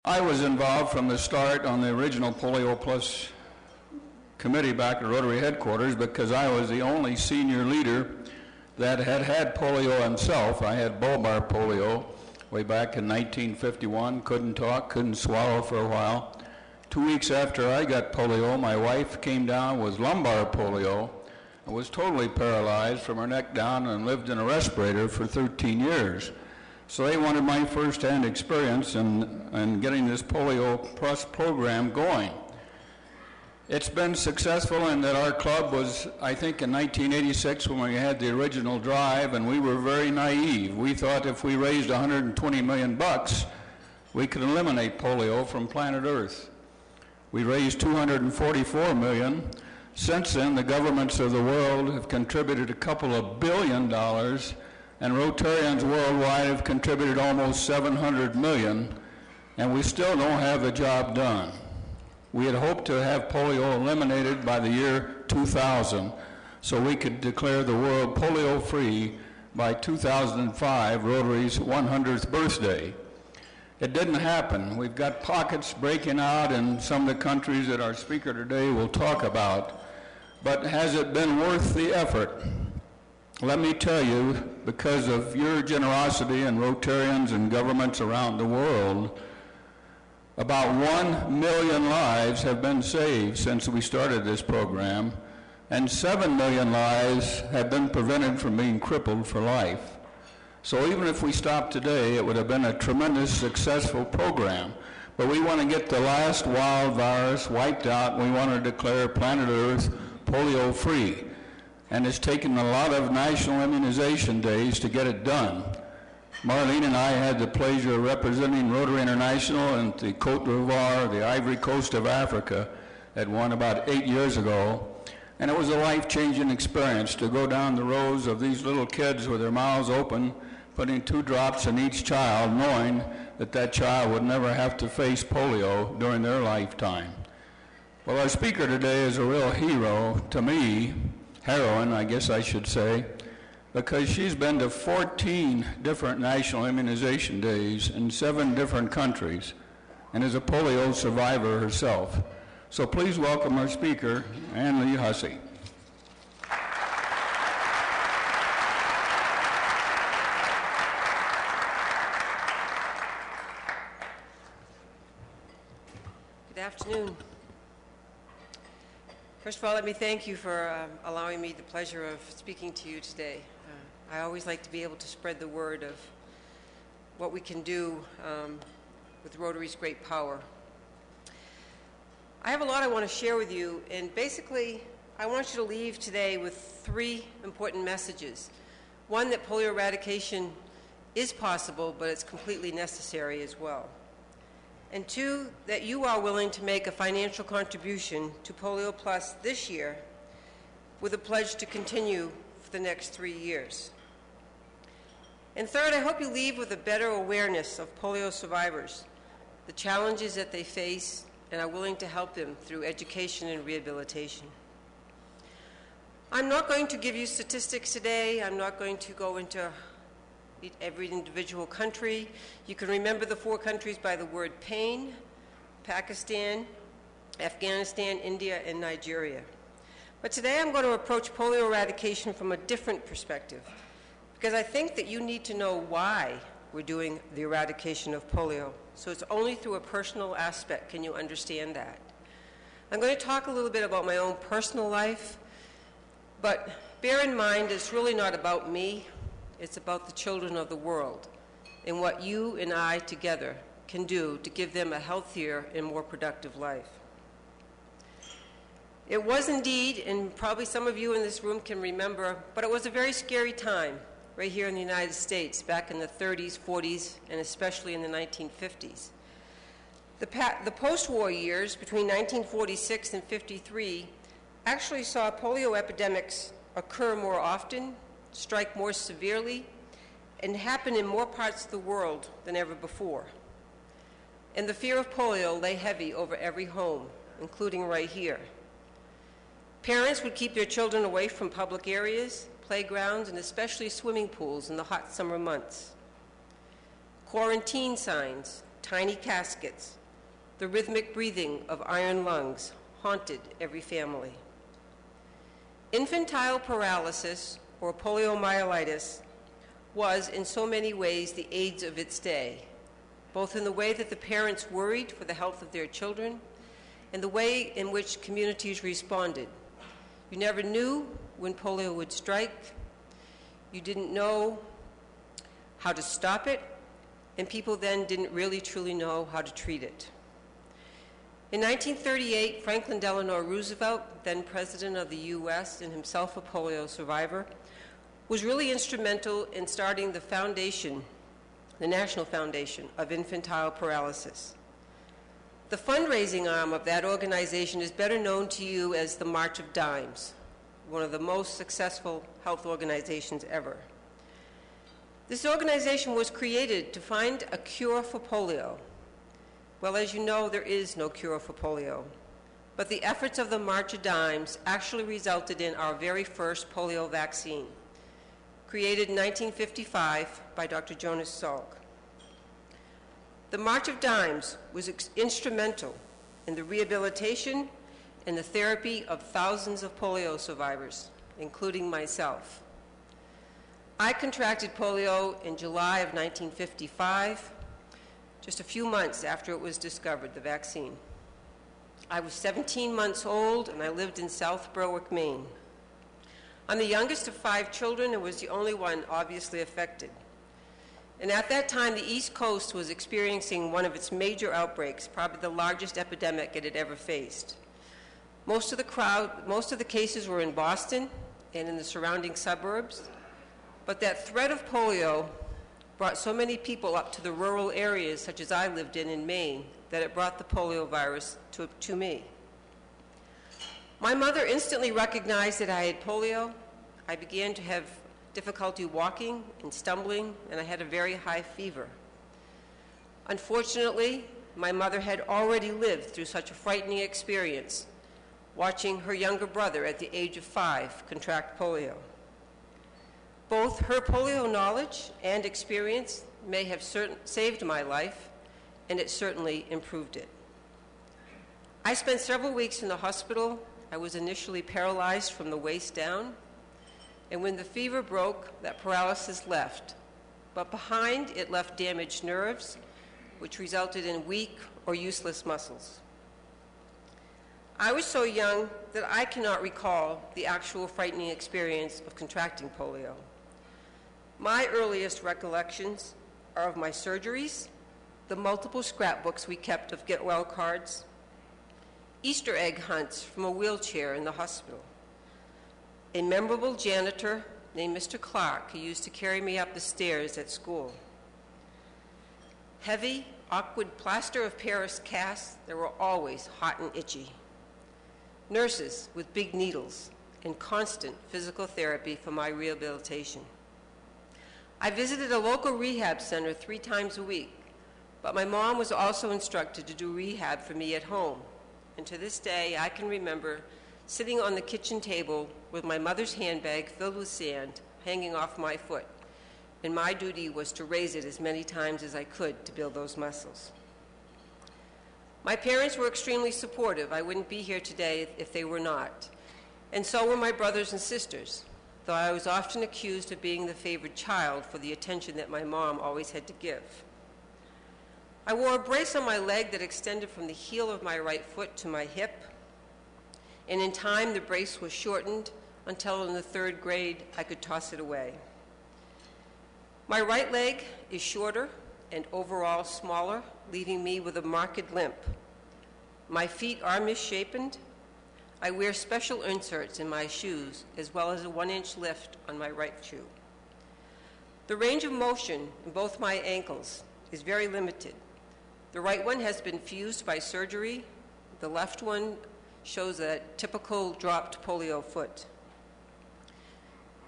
I was involved from the start on the original Polio Plus committee back at Rotary headquarters because I was the only senior leader that had had polio himself. I had bulbar polio way back in 1951, couldn't talk, couldn't swallow for a while. 2 weeks after I got polio, my wife came down with lumbar polio and was totally paralyzed from her neck down and lived in a respirator for 13 years. So they wanted my first-hand experience in getting this Polio Plus program going. It's been successful in that our club was, I think, in 1986 when we had the original drive, and we were very naive. We thought if we raised $120 million, we could eliminate polio from planet Earth. We raised $244 million. Since then, the governments of the world have contributed a couple of $1 billion, and Rotarians worldwide have contributed almost $700 million, and we still don't have the job done. We had hoped to have polio eliminated by the year 2000, so we could declare the world polio-free by 2005, Rotary's 100th birthday. It didn't happen. We've got pockets breaking out in some of the countries that our speaker today will talk about, but has it been worth the effort? Let me tell you, because of your generosity and Rotarians and governments around the world, about 1 million lives have been saved since we started this program, and 7 million lives have been prevented from being crippled for life. So even if we stopped today, it would have been a tremendous successful program. But we want to get the last wild virus wiped out, and we want to declare planet Earth polio-free. And it's taken a lot of national immunization days to get it done. Marlene and I had the pleasure of representing Rotary International in the Côte d'Ivoire, the Ivory Coast of Africa, at one about 8 years ago. And it was a life-changing experience to go down the rows of these little kids with their mouths open, putting 2 drops in each child, knowing that that child would never have to face polio during their lifetime. Well, our speaker today is a real hero to me, heroine, I guess I should say, because she's been to 14 different national immunization days in 7 different countries and is a polio survivor herself. So please welcome our speaker, Ann-Lee Hussey. Good afternoon. First of all, let me thank you for allowing me the pleasure of speaking to you today. I always like to be able to spread the word of what we can do with Rotary's great power. I have a lot I want to share with you, and basically I want you to leave today with 3 important messages. One, that polio eradication is possible, but it's completely necessary as well. And 2, that you are willing to make a financial contribution to Polio Plus this year with a pledge to continue for the next 3 years. And 3rd, I hope you leave with a better awareness of polio survivors, the challenges that they face, and are willing to help them through education and rehabilitation. I'm not going to give you statistics today. I'm not going to go into every individual country. You can remember the 4 countries by the word pain: Pakistan, Afghanistan, India, and Nigeria. But today I'm going to approach polio eradication from a different perspective, because I think that you need to know why we're doing the eradication of polio. So it's only through a personal aspect can you understand that. I'm going to talk a little bit about my own personal life, but bear in mind it's really not about me. It's about the children of the world and what you and I together can do to give them a healthier and more productive life. It was indeed, and probably some of you in this room can remember, but it was a very scary time right here in the United States back in the 30s, 40s, and especially in the 1950s. The post-war years between 1946 and 53 actually saw polio epidemics occur more often, strike more severely, and happen in more parts of the world than ever before. And the fear of polio lay heavy over every home, including right here. Parents would keep their children away from public areas, playgrounds, and especially swimming pools in the hot summer months. Quarantine signs, tiny caskets, the rhythmic breathing of iron lungs haunted every family. Infantile paralysis, or poliomyelitis, was in so many ways the AIDS of its day, both in the way that the parents worried for the health of their children and the way in which communities responded. You never knew when polio would strike. You didn't know how to stop it, and people then didn't really truly know how to treat it. In 1938, Franklin Delano Roosevelt, then President of the U.S. and himself a polio survivor, was really instrumental in starting the foundation, the National Foundation of Infantile Paralysis. The fundraising arm of that organization is better known to you as the March of Dimes, one of the most successful health organizations ever. This organization was created to find a cure for polio. Well, as you know, there is no cure for polio, but the efforts of the March of Dimes actually resulted in our very first polio vaccine, created in 1955 by Dr. Jonas Salk. The March of Dimes was instrumental in the rehabilitation and the therapy of thousands of polio survivors, including myself. I contracted polio in July of 1955, just a few months after it was discovered, the vaccine. I was 17 months old and I lived in South Berwick, Maine. I'm the youngest of 5 children and was the only one obviously affected. And at that time, the East Coast was experiencing one of its major outbreaks, probably the largest epidemic it had ever faced. Most of the cases were in Boston and in the surrounding suburbs, but that threat of polio brought so many people up to the rural areas, such as I lived in Maine, that it brought the polio virus to me. My mother instantly recognized that I had polio. I began to have difficulty walking and stumbling, and I had a very high fever. Unfortunately, my mother had already lived through such a frightening experience, watching her younger brother at the age of 5 contract polio. Both her polio knowledge and experience may have saved my life, and it certainly improved it. I spent several weeks in the hospital. I was initially paralyzed from the waist down, and when the fever broke, that paralysis left. But behind, it left damaged nerves, which resulted in weak or useless muscles. I was so young that I cannot recall the actual frightening experience of contracting polio. My earliest recollections are of my surgeries, the multiple scrapbooks we kept of get well cards, Easter egg hunts from a wheelchair in the hospital, a memorable janitor named Mr. Clark who used to carry me up the stairs at school, heavy, awkward plaster of Paris casts that were always hot and itchy, nurses with big needles, and constant physical therapy for my rehabilitation. I visited a local rehab center 3 times a week, but my mom was also instructed to do rehab for me at home. And to this day, I can remember sitting on the kitchen table with my mother's handbag filled with sand hanging off my foot, and my duty was to raise it as many times as I could to build those muscles. My parents were extremely supportive. I wouldn't be here today if they were not. And so were my brothers and sisters, though I was often accused of being the favored child for the attention that my mom always had to give. I wore a brace on my leg that extended from the heel of my right foot to my hip, and in time the brace was shortened until in the 3rd grade I could toss it away. My right leg is shorter and overall smaller, leaving me with a marked limp. My feet are misshapen. I wear special inserts in my shoes, as well as a 1-inch lift on my right shoe. The range of motion in both my ankles is very limited. The right one has been fused by surgery. The left one shows a typical dropped polio foot.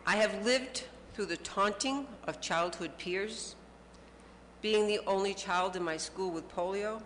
I have lived through the taunting of childhood peers, being the only child in my school with polio,